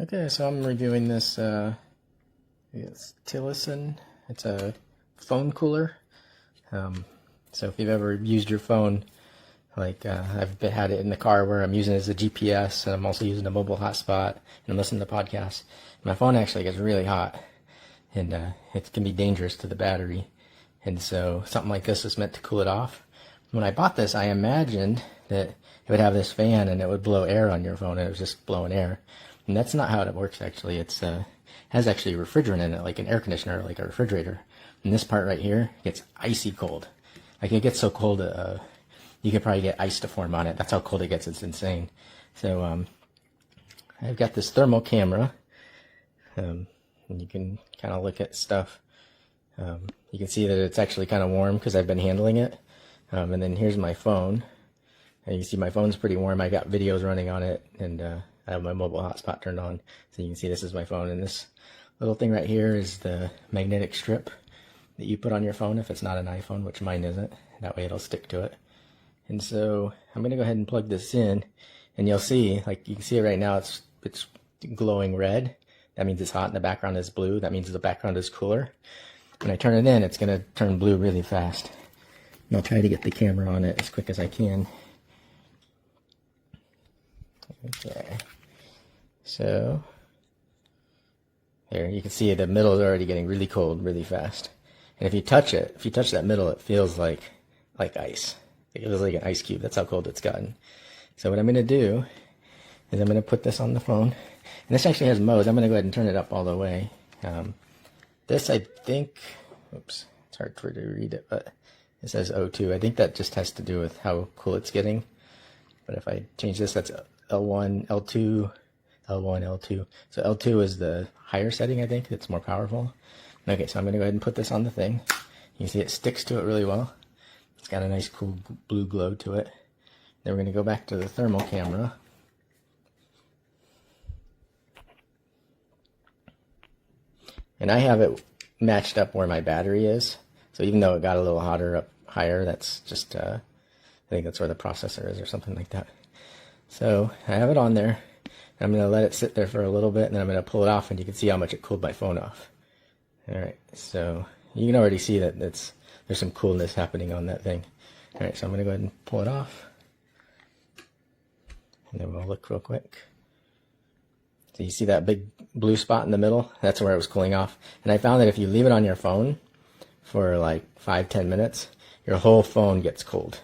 Okay, so I'm reviewing this it's TELESIN. It's a phone cooler. So if you've ever used your phone, like I've had it in the car where I'm using it as a GPS, and I'm also using a mobile hotspot, and I'm listening to podcasts. My phone actually gets really hot, and it can be dangerous to the battery. And so something like this is meant to cool it off. When I bought this, I imagined that it would have this fan and it would blow air on your phone, and it was just blowing air. And that's not how it works, actually. It's has actually refrigerant in it, like an air conditioner, like a refrigerator. And this part right here gets icy cold. Like it gets so cold, you could probably get ice to form on it. That's how cold it gets. It's insane. So I've got this thermal camera, and you can kind of look at stuff. You can see that it's actually kind of warm because I've been handling it. And then here's my phone. And you can see my phone's pretty warm. I got videos running on it, and I have my mobile hotspot turned on. So you can see this is my phone. And this little thing right here is the magnetic strip that you put on your phone if it's not an iPhone, which mine isn't. That way it'll stick to it. And so I'm going to go ahead and plug this in, and you'll see, like you can see it right now, it's glowing red. That means it's hot, and the background is blue. That means the background is cooler. When I turn it in, it's going to turn blue really fast. And I'll try to get the camera on it as quick as I can. Okay. So there, you can see the middle is already getting really cold really fast. And if you touch it, if you touch that middle, it feels like ice. It feels like an ice cube. That's how cold it's gotten. So what I'm going to do is I'm going to put this on the phone. And this actually has modes. I'm going to go ahead and turn it up all the way. This, I think, oops, it's hard for to read it, but it says O2. I think that just has to do with how cool it's getting. But if I change this, that's L1, L2, L1, L2. So L2 is the higher setting, I think. It's more powerful. Okay, so I'm going to go ahead and put this on the thing. You can see it sticks to it really well. It's got a nice cool blue glow to it. Then we're going to go back to the thermal camera. And I have it matched up where my battery is. So even though it got a little hotter up higher, that's just, I think that's where the processor is or something like that. So I have it on there. I'm going to let it sit there for a little bit, and then I'm going to pull it off, and you can see how much it cooled my phone off. Alright, so you can already see that there's some coolness happening on that thing. Alright, so I'm going to go ahead and pull it off. And then we'll look real quick. So you see that big blue spot in the middle? That's where it was cooling off. And I found that if you leave it on your phone for like 5-10 minutes, your whole phone gets cold.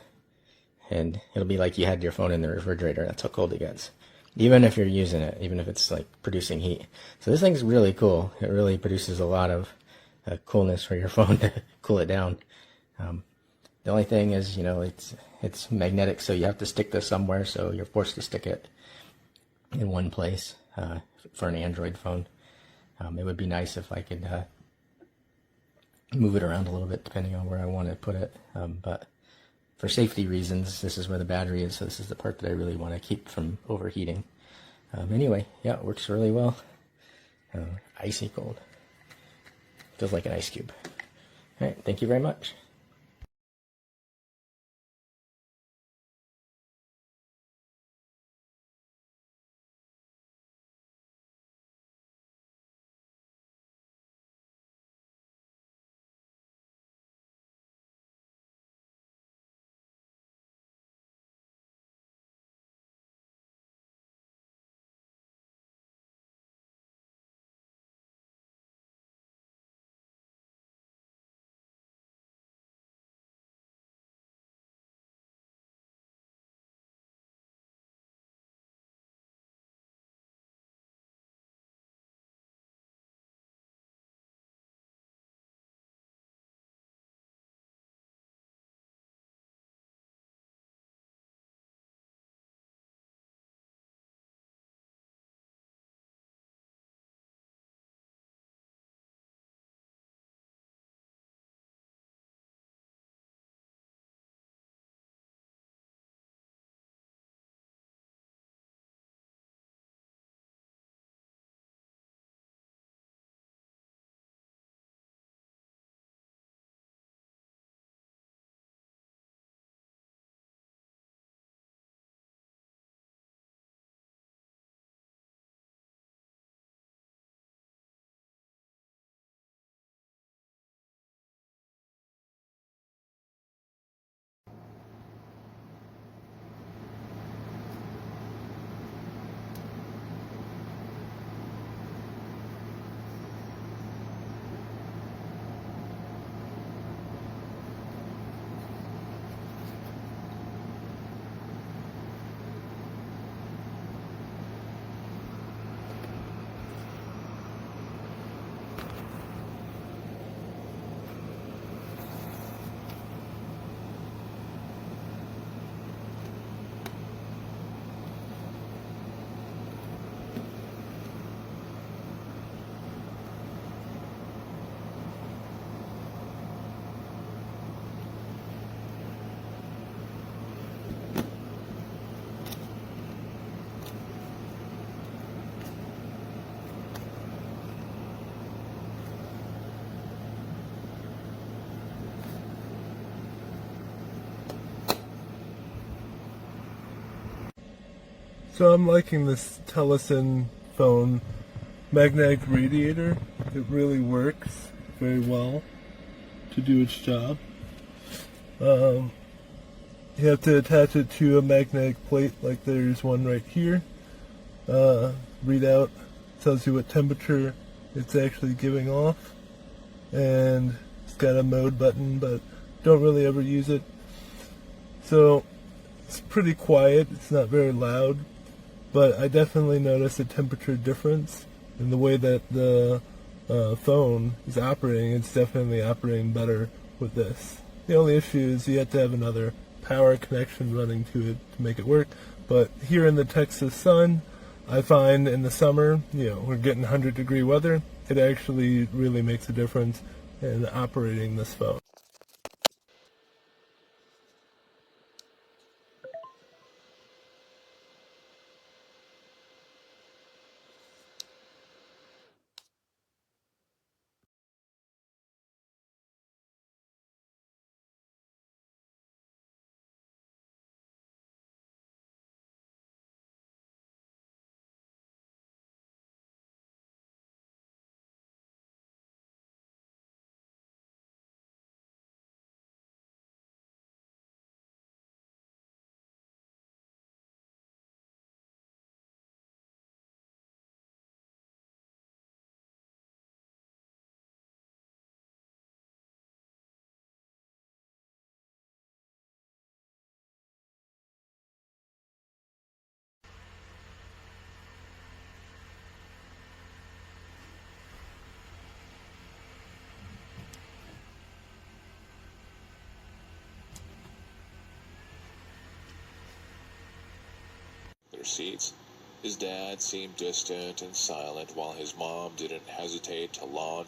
And it'll be like you had your phone in the refrigerator. That's how cold it gets. Even if you're using it, even if it's like producing heat. So this thing's really cool. It really produces a lot of coolness for your phone to cool it down. The only thing is, you know, it's magnetic, so you have to stick this somewhere, so you're forced to stick it in one place for an Android phone. It would be nice if I could move it around a little bit depending on where I want to put it, but for safety reasons, this is where the battery is, so this is the part that I really want to keep from overheating. Anyway, yeah, it works really well. Icy cold. Feels like an ice cube. All right, thank you very much. So I'm liking this TELESIN phone magnetic radiator. It really works very well to do its job. You have to attach it to a magnetic plate, like there's one right here. Readout tells you what temperature it's actually giving off, and it's got a mode button, but don't really ever use it. So it's pretty quiet, it's not very loud, but I definitely notice a temperature difference in the way that the phone is operating. It's definitely operating better with this. The only issue is you have to have another power connection running to it to make it work. But here in the Texas sun, I find in the summer, we're getting 100-degree weather. It actually really makes a difference in operating this phone. Their seats. His dad seemed distant and silent, while his mom didn't hesitate to launch